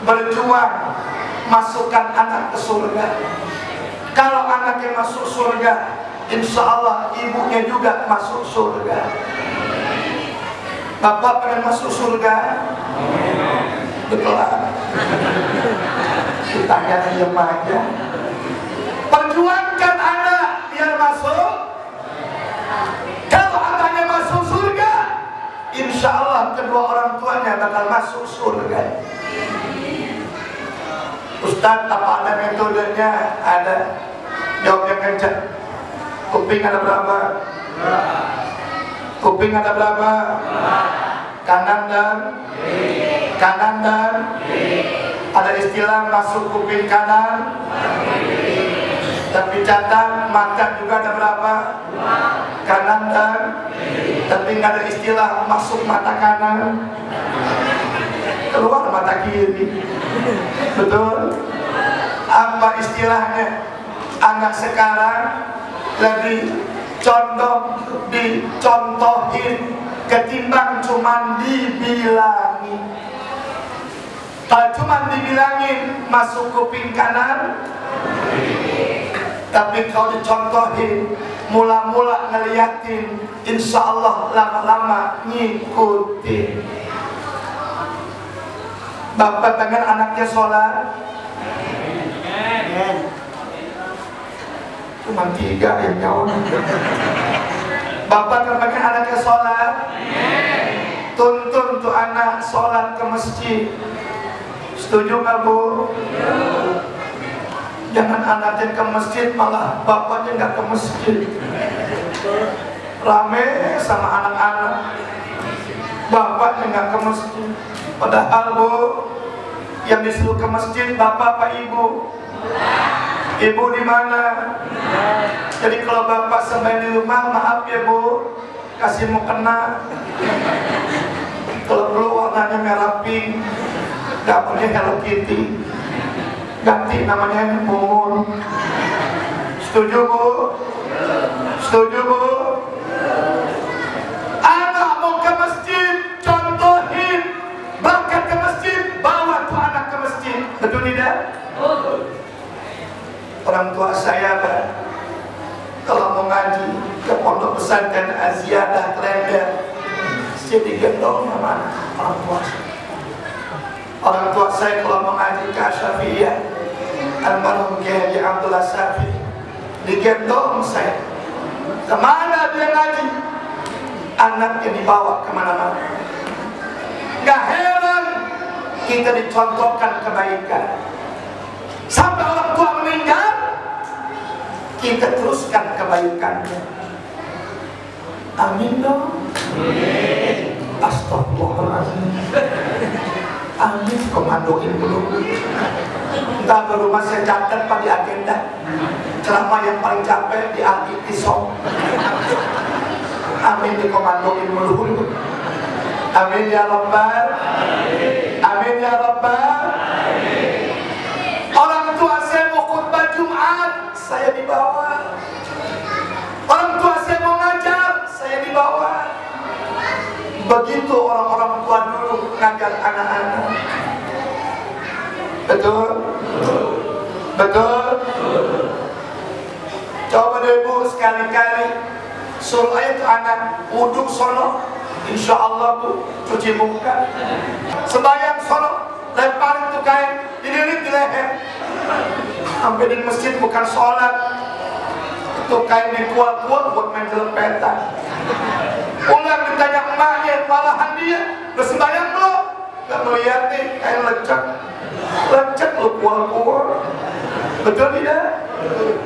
Berjuang masukkan anak ke surga. Kalau anaknya masuk surga, insya Allah ibunya juga masuk surga. Bapak pengen masuk surga? Betul lah. Ditanya diam aja. Perjuangkan anak biar masuk. Kalau anaknya masuk surga, insya Allah kedua orang tuanya bakal masuk surga. Ustadz, apa ada metodenya? Ada. Jawab yang kencang. Kuping ada berapa? Kuping ada berapa? Kanan dan kanan dan ada istilah masuk kuping kanan. Tapi catat mata juga ada berapa? Kanan dan tapi nggak ada istilah masuk mata kanan, keluar mata kiri. Betul? Apa istilahnya? Anak sekarang lebih condong dicontohin ketimbang cuman dibilangin. Kalau cuman dibilangin masuk kuping kanan, tapi kalau dicontohin, mula-mula ngeliatin, insya Allah lama-lama ngikutin. Bapak pengen anaknya sholat? Cuma 3 yang jawab. Bapak pengen anaknya sholat? Tuntun tuh anak sholat ke masjid. Setuju nggak Bu? Jangan anaknya ke masjid malah bapaknya nggak ke masjid. Rame sama anak-anak, bapaknya nggak ke masjid. Padahal Bu, yang disuruh ke masjid bapak apa ibu? Ibu di mana? Jadi kalau bapak sampai di rumah, maaf ya Bu, kasih mau kena. Kalau perlu warnanya merah pink, dapurnya Hello Kitty, ganti namanya Mumun. Setuju Bu? Setuju Bu? Anak mau ke masjid, contohin. Berangkat ke masjid, bawa tuh anak ke masjid. Betul tidak? Orang tua saya Pak, ngaji ke pondok pesantren Aziyadah Klender, jadi gendong sama orang tua. Orang tua saya kalau mengaji ke Syafi'iyah, almarhum Kiai Abdullah Syafi'i, digendong saya. Kemana dia ngaji? Anaknya dibawa kemana-mana. Gak heran kita dicontohkan kebaikan. Sampai orang tua meninggal, kita teruskan kebaikannya. Amin dong. Astagfirullahaladzim. Amin, komandoin dulu. Entah baru saya catat pada agenda ceramah yang paling capek di Al-Iqtisam. Amin, dikomandoin dulu. Amin ya Rabbal. Amin ya Rabbal. Orang tua saya mau khutbah Jumat, saya dibawa. Orang tua saya mau ngajar, saya dibawa. Begitu orang-orang tua dulu ngajar anak-anak. Betul? Betul? Coba deh Bu, sekali-kali suruh aja tuh anak wudhu sono, insya Allah Bu, cuci muka. Sembahyang sono, lemparin tuh kain, dililit di leher. Sampai di masjid bukan sholat, itu kain dikual-kual buat main jelepetan. Pulang ditanya emaknya, malahan dia bersembahyang lo, gak melihat nih kain lecek, lecek lo kual-kual. Betul tidak?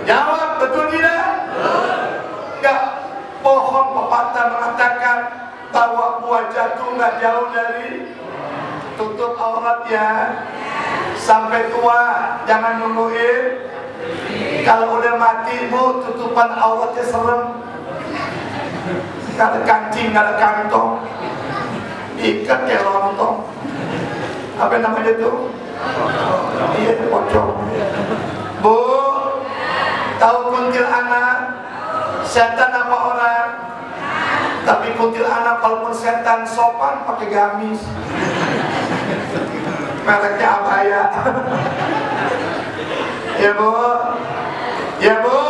Jawab, betul tidak? Enggak. Pohon pepatah mengatakan bahwa buah jatuh nggak jauh dari tutup aurat ya. Sampai tua jangan nungguin. Kalau udah mati Bu, tutupan auratnya serem. Gak ada kancing, gak ada kantong, ikat kayak lontong. Apa namanya tuh? Iya, pocong. Bu, tahu kuntilanak? Setan apa orang? Tapi kuntilanak walaupun setan sopan pakai gamis. Mereknya abaya. Ya Bu, ya Bu.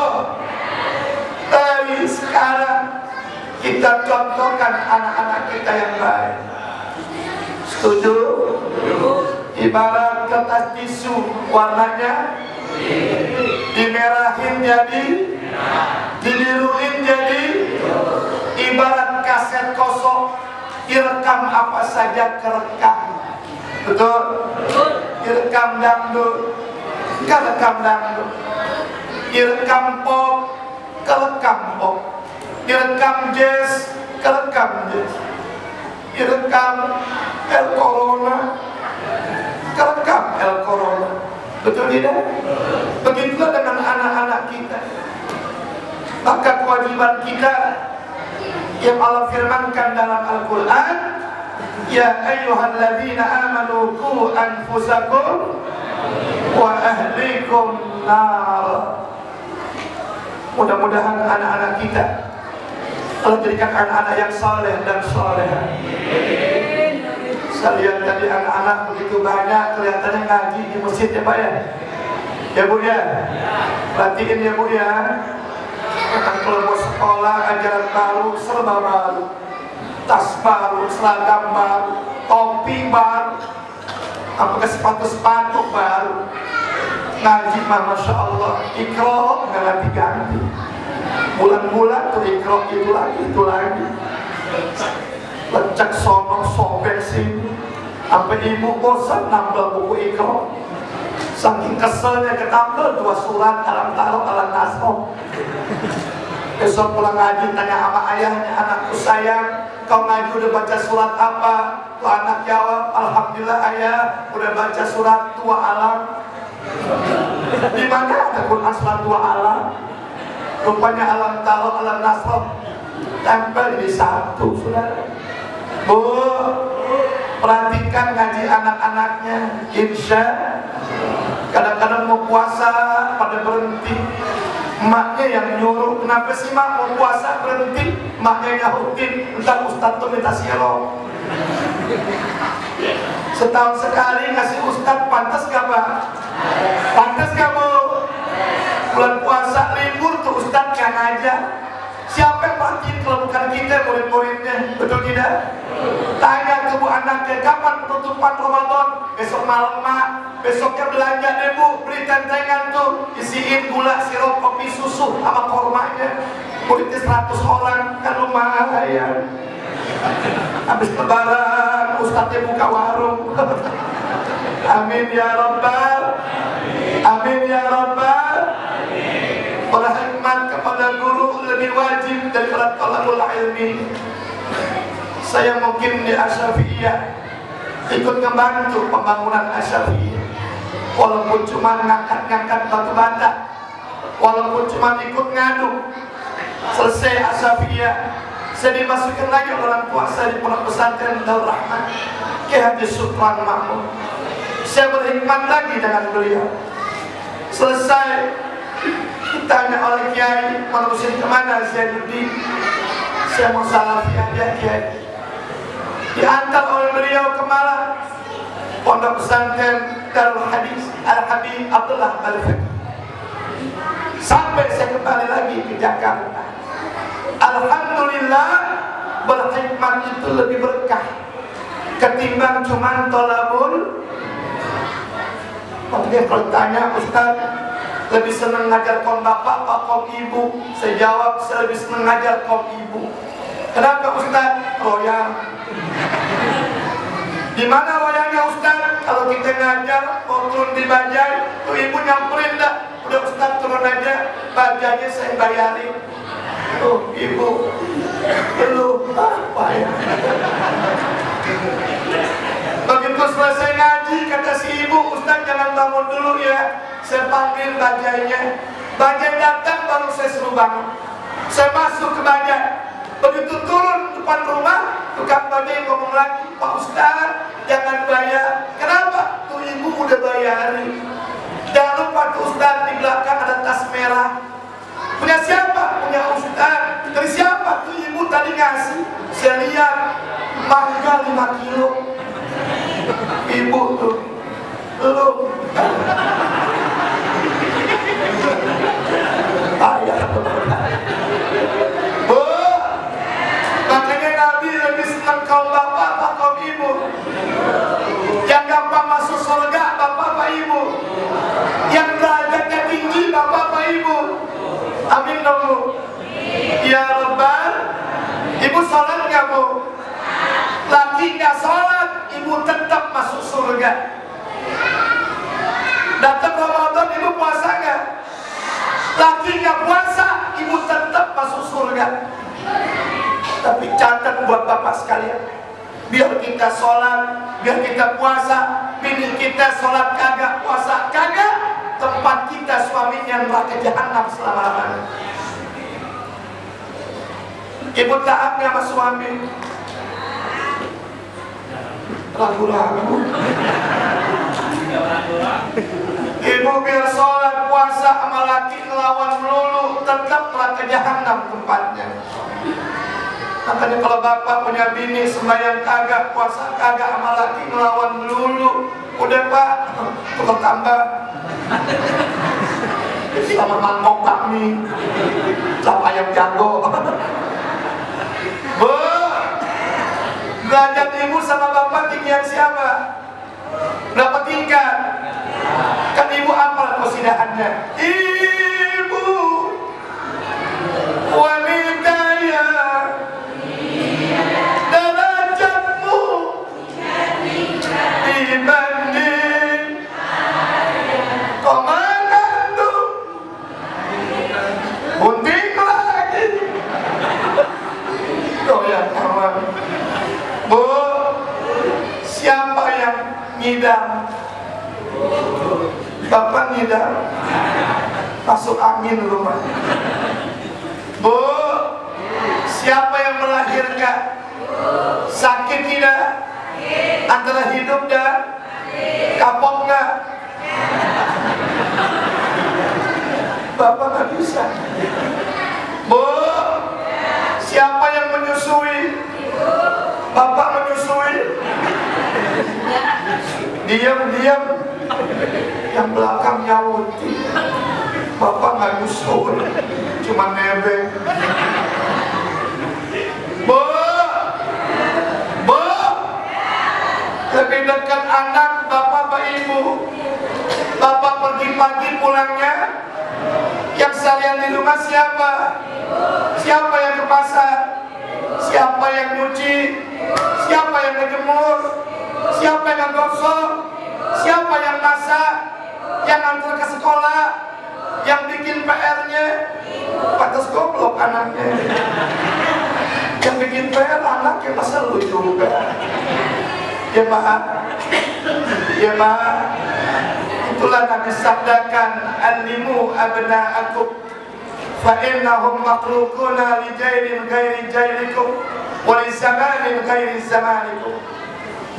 Tapi sekarang kita contohkan anak-anak kita yang baik. Setuju? Ibarat kertas tisu, warnanya dimerahin jadi, dibiruin jadi. Ibarat kaset kosong, direkam apa saja kerekam. Betul? Direkam dangdut, kerekam dangdut. Direkam pop, kerekam pop. Direkam jazz, kerekam jazz. Direkam El Corona, kerekam El Corona. Betul tidak? Begitulah dengan anak-anak kita. Maka kewajiban kita yang Allah firmankan dalam Al-Quran, ya ayyuhalladzina amanu qu anfusakum wa ahlikum nar. Mudah-mudahan anak-anak kita Allah jadikan anak-anak yang saleh dan salehah. Saya lihat tadi anak-anak begitu banyak, kelihatannya ngaji di masjid ya Pak ya. Ya Bu ya, perhatiin ya Bu ya. Akan kelompok sekolah, ajaran baru, serba baru, tas baru, seragam baru, topi baru, apakah sepatu-sepatu baru. Ngaji mah Masya Allah, ikro nggak ganti-ganti. Bulan-bulan tuh ikro itu lagi. Lecek sono, sobek sini. Sampai ibu bosan nambah buku ikro. Saking keselnya ketambel 2 surat alam taro alam nasroh. Besok pulang ngaji tanya sama ayahnya, anakku sayang, kau ngaji udah baca surat apa? Tuh anak jawab, alhamdulillah ayah udah baca surat 2 alam. Di mana ada Quran surat 2 alam? Rupanya alam taro alam nasroh tempel di 1, saudara. Bu, perhatikan ngaji anak-anaknya. Insya kadang-kadang mau puasa pada berhenti, emaknya yang nyuruh. Kenapa sih mak mau puasa berhenti? Emaknya nyahutin, entar ustadz tuh minta sirop. Setahun sekali ngasih ustadz, pantas gak Pak? Pantas gak Bu? Bulan puasa libur tuh ustadz gak ngajak. Siapa yang perhatiin kalau bukan kita murid-muridnya? Betul tidak? Tanya ke bu anaknya, kapan penutupan Ramadan? Besok malam mak. Besoknya belanja deh bu, beli tentengan tuh, isiin gula, sirup, kopi, susu sama kormanya. Muridnya 100 orang, kan lumayan. Habis lebaran ustadznya buka warung. Amin ya rabbal, amin ya rabbal. Berkhidmat kepada guru lebih wajib daripada talabul ilmi. Saya mungkin di Asyafiyah ikut membantu pembangunan Asyafiyah, walaupun cuma ngangkat-ngangkat batu bata, walaupun cuma ikut ngadu. Selesai Asyafiyah, saya dimasukkan lagi orang tua saya di pondok pesantren Darul Rahman Ki Haji Supran Mahmud. Saya berkhidmat lagi dengan beliau. Selesai ditanya oleh Kiai, manusia kemana Zainuddin? Saya mau salafi aja Kiai. Diantar oleh beliau ke Malang, pondok pesantren Darul Hadis Al-Habib Abdullah Al-Fiqh. Sampai saya kembali lagi ke Jakarta. Alhamdulillah, berkhidmat itu lebih berkah ketimbang cuman tolabul. Makanya kalau tanya Ustaz, lebih senang ngajar kaum bapak atau kaum ibu? Saya jawab, saya lebih senang ngajar kaum ibu. Kenapa Ustaz? Royal. Di mana royalnya Ustaz? Kalau kita ngajar, mau turun di bajai, tuh ibu nyamperin dah. Udah Ustaz turun aja, bajainya saya bayarin. Tuh ibu, lu apa ya? Begitu selesai ngaji, kata si ibu, Ustaz jangan bangun dulu ya. Saya panggil bajainya. Bajai datang baru saya suruh bangun. Saya masuk ke bajai. Begitu turun depan rumah, tukang bajai ngomong lagi, Pak Ustaz jangan bayar. Kenapa? Tuh ibu udah bayarin. Jangan lupa tuh Ustaz, di belakang ada tas merah. Punya siapa? Punya Ustaz. Dari siapa? Tuh ibu tadi ngasih. Saya lihat mangga 5 kilo. Ibu tuh, lu ayah bu, makanya Nabi lebih senang kaum bapak apa kaum ibu? Yang gampang masuk surga bapak apa ibu? Yang derajatnya tinggi bapak apa ibu? Amin dong bu. Ya Rabbal. Ibu sholat nggak bu? Laki nggak sholat, ibu tetap masuk surga. Datang Ramadan, ibu puasa nggak? Laki nggak puasa, ibu tetap masuk surga. Tapi catat buat bapak sekalian, biar kita sholat, biar kita puasa, bini kita sholat kagak, puasa kagak, tempat kita suaminya neraka jahanam selama-lamanya. Ibu taat nggak sama suami? Ragu-ragu. Ibu biar sholat puasa sama laki ngelawan melulu, tetap neraka jahanam tempatnya. Makanya kalau bapak punya bini sembahyang kagak, puasa kagak, sama laki ngelawan melulu, udah pak, tukang tambah sama mangkok bakmi, cap ayam jago. Bu, derajat ibu sama bapak tinggian siapa? Berapa tingkat? Kan ibu apa kosidahannya? Ibu wanita ya, derajatmu dibanding kau mengandung bunting lagi. Doyan aman. Bu, siapa yang ngidam? Bapak ngidam, masuk angin rumah. Bu, siapa yang melahirkan? Sakit tidak? Antara hidup dan kapok nggak? Bapak nggak bisa. Bu, siapa yang menyusui? Bapak menyusui. Diam-diam, yang belakang nyauti. Bapak nggak nyusul, cuma nebeng. dekat anak, bapak ibu. Bapak pergi pagi pulangnya, yang seharian di rumah siapa? Siapa yang ke pasar? Siapa yang nyuci? Siapa yang ngejemur? Siapa yang gosok? Siapa yang masak? Yang antar ke sekolah? Yang bikin PR-nya? Pantas goblok anaknya. Yang bikin PR anaknya masa lu juga. Ya Pak, ya Pak. Itulah Nabi sabdakan, "Allimu abna'akum fa innahum makhluquna li jailin ghairi jailikum wa li zamanin ghairi zamanikum."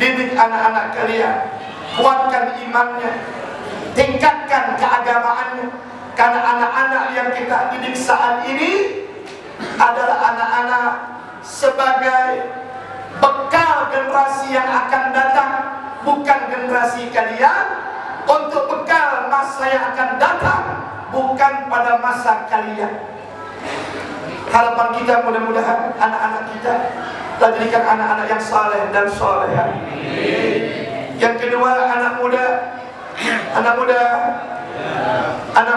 Didik anak-anak kalian, kuatkan imannya, tingkatkan keagamaannya, karena anak-anak yang kita didik saat ini adalah anak-anak sebagai bekal generasi yang akan datang, bukan generasi kalian. Untuk bekal masa yang akan datang, bukan pada masa kalian. Harapan kita mudah-mudahan anak-anak kita jadikan anak-anak yang saleh dan soleha. Yang kedua, anak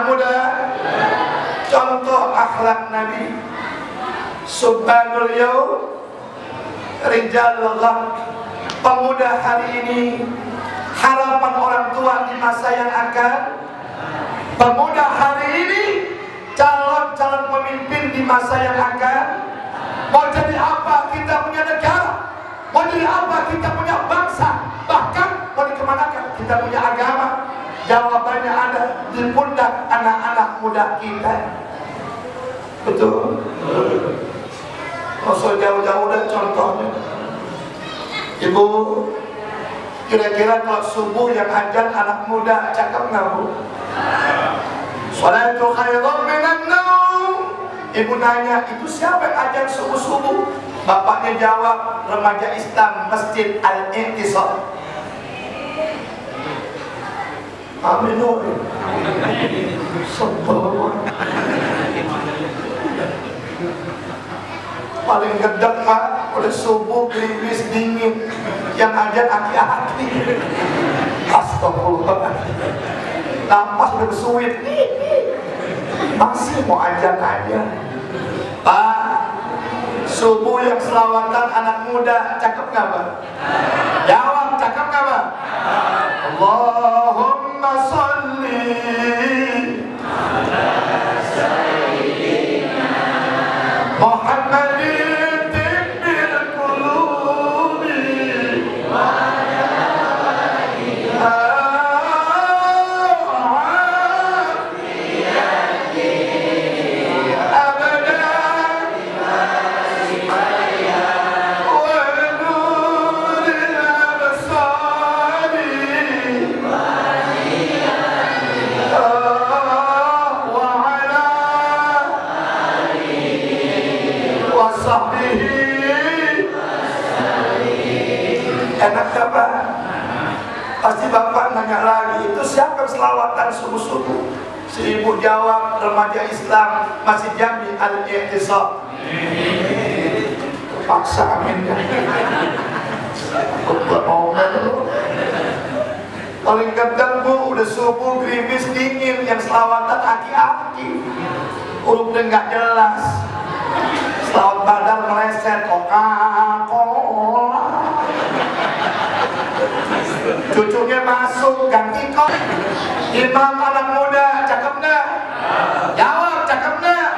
muda, contoh akhlak Nabi. Subhanul yaum rijalul ghad. Pemuda hari ini harapan orang tua di masa yang akan. Pemuda hari ini calon-calon pemimpin di masa yang akan. Mau jadi apa kita punya negara? Mau jadi apa kita punya bangsa? Bahkan mau dikemanakan kita punya agama? Jawabannya ada di pundak anak-anak muda kita. Betul? Maksud jauh-jauh dan contohnya. Ibu, kira-kira kalau subuh yang azan anak muda cakep nggak Bu? Salatu khairum minan naum. Ibu nanya, itu siapa yang azan subuh-subuh? Bapaknya jawab, remaja Islam Masjid Al-Intisar. Amin. Sebel. Paling gedek Pak, udah subuh gerimis dingin, yang azan aki-aki. Astagfirullah. Napas udah bersuit, masih mau azan aja. Pak, subuh yang selawatan anak muda cakep gak Pak? Jawab, cakep gak Pak? Allahumma sholli Muhammadin tibbil qulubi enak gak Pak? Pasti Bapak nanya lagi, itu siapa selawatan subuh-subuh? Si ibu jawab, remaja Islam Masjid Jami Al-Intisar. Paksa amin ya. Paling kadang Bu, udah subuh gerimis dingin, yang selawatan aki-aki, hurufnya nggak jelas. Selawat badar meleset, Coca-Cola. Cucunya masuk ganti kok. Imam anak muda cakep nggak? Jawab, cakep nggak?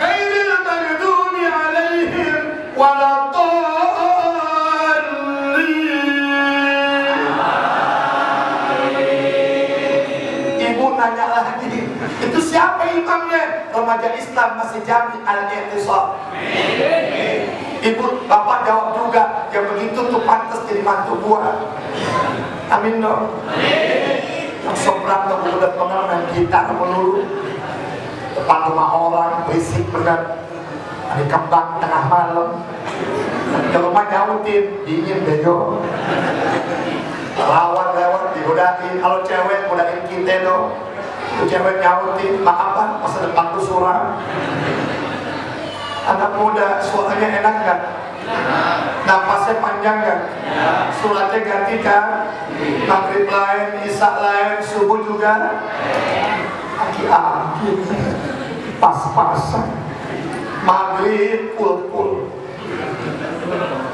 Ghairil maghdubi alaihim waladdallin. Ibu nanya lagi, itu siapa imamnya? Remaja Islam Masjid Jami Al-Intisar. Ibu, Bapak jawab juga, yang begitu tuh pantas jadi mantu gua. Amin dong. Yang seberang tuh udah pengen gitar melulu depan rumah orang, berisik bener. Ada kembang tengah malam. Ke rumah nyautin, dingin deh yo. Lawan lewat digodain, kalau cewek godain kita dong. Itu cewek nyautin, maaf Pak, masa depan tuh suram. Anak muda, suaranya enak gak? Napasnya panjang kan? Sholatnya ganti kan? Maghrib lain, isya lain, subuh juga. Aki-aki, pas-pasan. Maghrib kul-kul,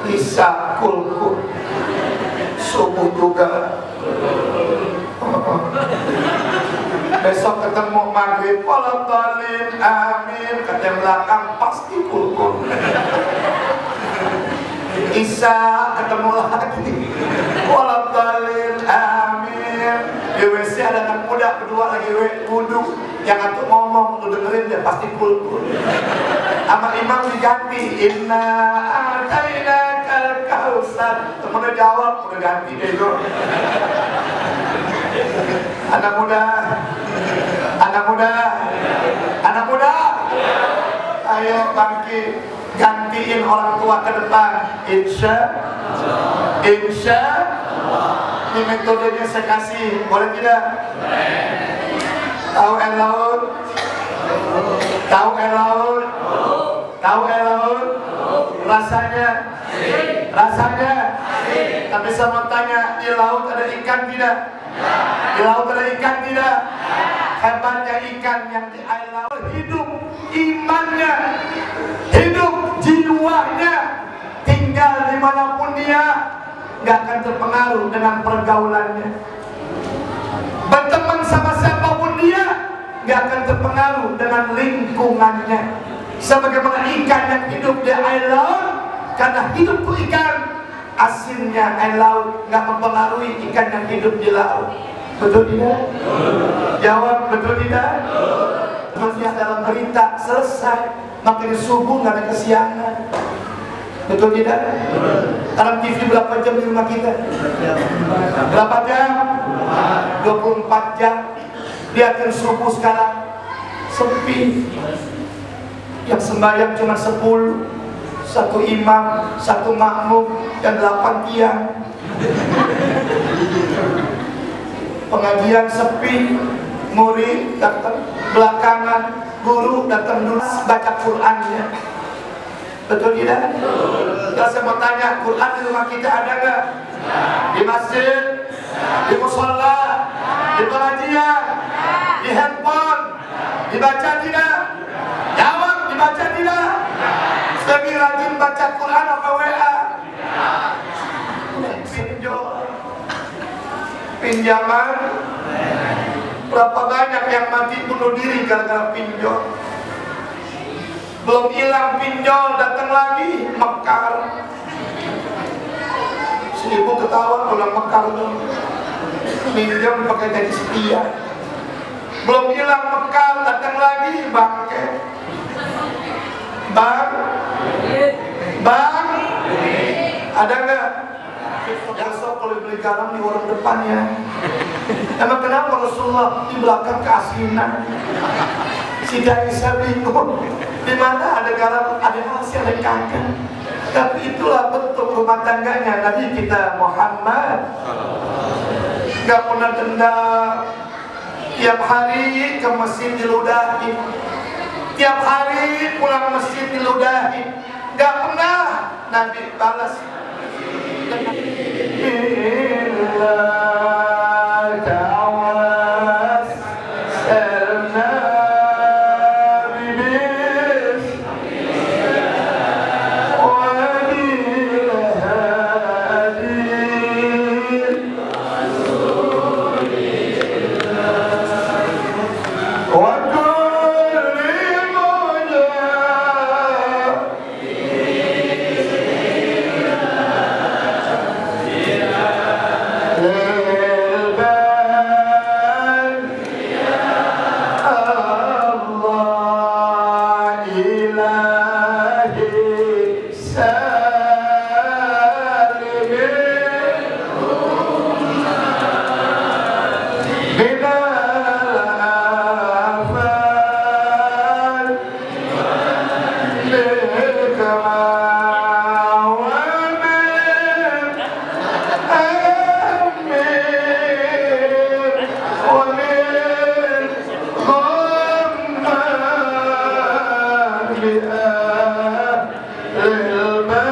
isya kul-kul, subuh juga. Besok ketemu maghrib, waladhalin, amin. Kata yang belakang pasti kul-kul. Isya ketemu lagi, waladhalin, amin. Di WC ada anak muda berdua lagi wudhu, yang satu ngomong, lu dengerin dia pasti kul-kul. Sama imam diganti, inna ataina kal kausar. Temennya jawab, udah ganti deh itu. Anak muda, anak muda, anak muda, ayo bangkit, gantiin orang tua ke depan. Insya ini metodenya saya kasih, boleh tidak? Tahu air laut? Tahu air laut? Tahu air laut? Rasanya? Rasanya? Tapi saya mau tanya, di laut ada ikan tidak? Di laut ada ikan tidak? Hebatnya ikan yang di air laut hidup imannya, hidup jiwanya, tinggal dimanapun dia, nggak akan terpengaruh dengan pergaulannya. Berteman sama siapapun dia, nggak akan terpengaruh dengan lingkungannya. Sebagaimana ikan yang hidup di air laut, karena hidup tuh ikan, asinnya air laut nggak mempengaruhi ikan yang hidup di laut. Betul tidak? Jawab, betul tidak? Masih dalam berita selesai, makanya subuh nggak ada kesiangan. Betul tidak? Dalam TV berapa jam di rumah kita? Berapa jam? 24 jam. Lihatin subuh sekarang sepi. Yang sembahyang cuma 10, satu imam, satu makmum, dan 8 tiang. Pengajian sepi, murid datang belakangan, guru datang dulu baca Qur'annya. Betul tidak? Kalau saya mau tanya, Quran di rumah kita ada nggak? Di masjid, di musola, di pengajian, di handphone, dibaca tidak? Jawab, dibaca tidak? Lebih rajin baca Quran apa WA? Pinjaman. Berapa banyak yang mati bunuh diri gara-gara pinjol? Belum hilang pinjol, datang lagi mekar. Si ibu ketawa pulang mekar tuh, pinjam pakai gaji setia. Belum hilang mekar, datang lagi bangke. Bang, ada nggak? Yang sok kalau beli garam di warung depannya. Emang kenapa Rasulullah di belakang keasinan? Si Aisyah bingung. Di mana ada garam, ada nasi, ada kacang. Tapi itulah bentuk rumah tangganya Nabi kita Muhammad. Gak pernah dendam. Tiap hari ke masjid diludahi, tiap hari pulang masjid diludahi. Gak pernah Nabi balas. الباب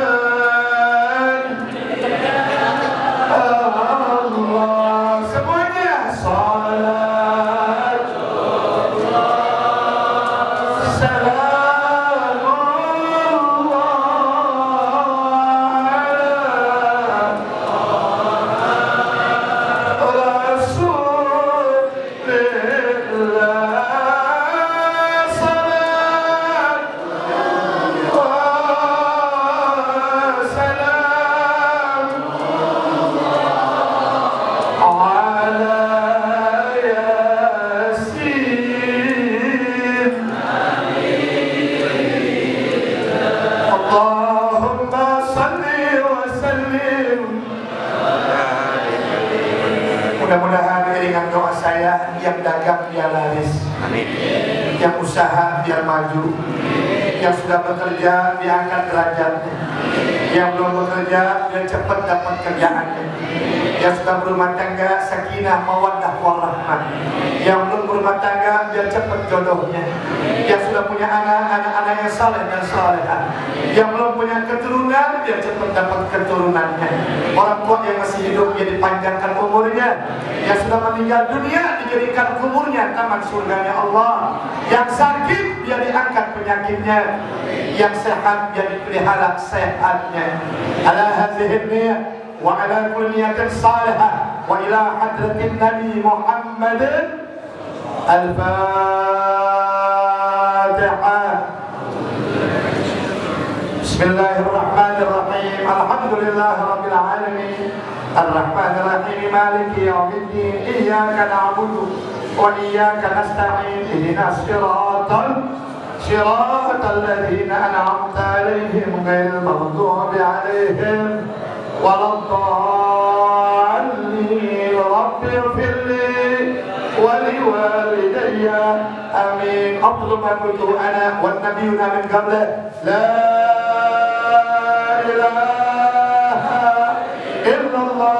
Mudah-mudahan iringan doa saya, yang dagang biar laris, amin. Yang usaha biar maju, yang sudah bekerja diangkat derajatnya, yang belum bekerja biar cepat dapat kerjaannya, yang sudah berumah tangga sakinah mawaddah warahmah, yang belum berumah tangga biar cepat jodohnya, yang sudah punya anak-anak yang saleh dan salehah, yang belum punya keturunan biar cepat dapat keturunannya, orang tua yang masih hidup biar dipanjangkan umurnya, yang sudah meninggal dunia dijadikan kuburnya taman surganya Allah, yang sakit biar diangkat penyakitnya, yang sehat biar dipelihara sehatnya. Ala hadhihi niyyah wa ala kulli niyatin salihah wa ila hadratin Nabi Muhammad al-Fatihah. Bismillahirrahmanirrahim. Alhamdulillahirabbil alamin. Ar-Rahmanir-Rahim. Maliki yaumiddin. Iyyaka na'budu wa iyyaka nasta'in. Ihdinas siratal ladzina an'amta 'alaihim ghairil maghdubi 'alaihim waladdallin. Rabbighfirli wa liwalidayya. Amin. Afdalu ma qultu ana wan nabiyyuna min qabli. La ilaha illallah.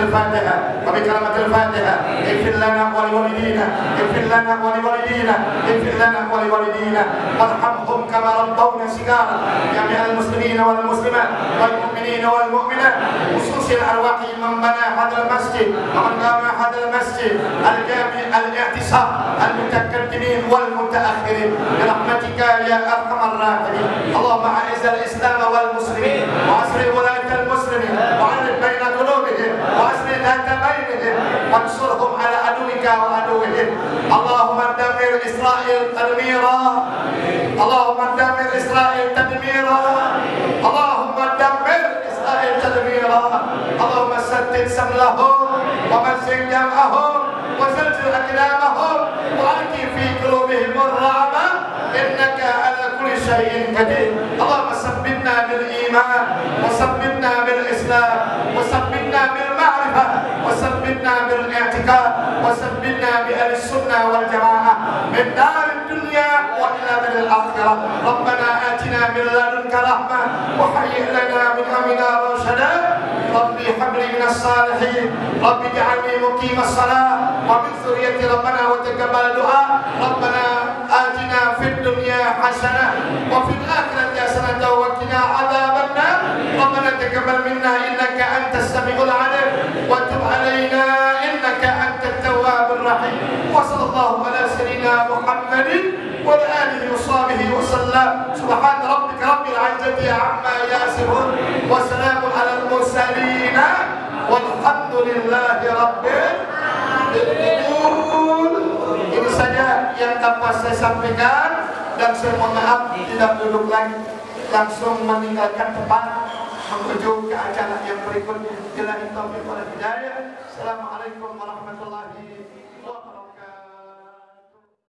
الفاتحة وبكلمة الفاتحة اغفر لنا ولوالدينا اغفر لنا ولوالدينا اغفر لنا ولوالدينا وارحمهم كما ربونا صغارا جميع المسلمين والمسلمات والمؤمنين والمؤمنات خصوص الأرواح من بنى هذا المسجد ومن قام هذا المسجد الجامع الاعتصام المتقدمين والمتأخرين برحمتك يا أرحم الراحمين. اللهم أعز الإسلام والمسلمين وأصلح ولاة المسلمين وألف بين قلوبهم وأصلح ذات بينهم وانصرهم على عدوك وعدوهم. اللهم دمر إسرائيل تدميرا. اللهم دمر إسرائيل تدميرا. اللهم دمر إسرائيل تدميرا. اللهم سدد سملهم ومزق جمعهم وزلزل أقدامهم وألقي في قلوبهم الرعب إنك على كل شيء قدير. اللهم ثبتنا بالإيمان وثبتنا بالإسلام وثبتنا بالمعرفة وثبتنا بالاعتقاد وثبتنا بأهل السنة والجماعة من دار الدنيا وإلى دار الآخرة. ربنا آتنا من لدنك رحمة وهيئ لنا من أمرنا رشدا. ربي هب لي من الصالحين. ربي اجعلني مقيم الصلاة ومن ذريتي ربنا وتقبل دعاء. ربنا آتنا في الدنيا حسنة وفي الآخرة حسنة وقنا عذاب النار. ربنا تقبل منا إنك أنت السميع العليم وتب علينا إنك أنت التواب الرحيم. وصلى الله على سيدنا محمد وعلى آله وصحبه وسلم. سبحان ربك رب العزة عما يصفون وسلام على المرسلين والحمد لله رب العالمين. Ini saja yang dapat saya sampaikan dan saya mohon maaf tidak duduk lagi, langsung meninggalkan tempat menuju ke acara yang berikutnya. Billahi taufiq wal hidayah. Assalamualaikum warahmatullahi wabarakatuh.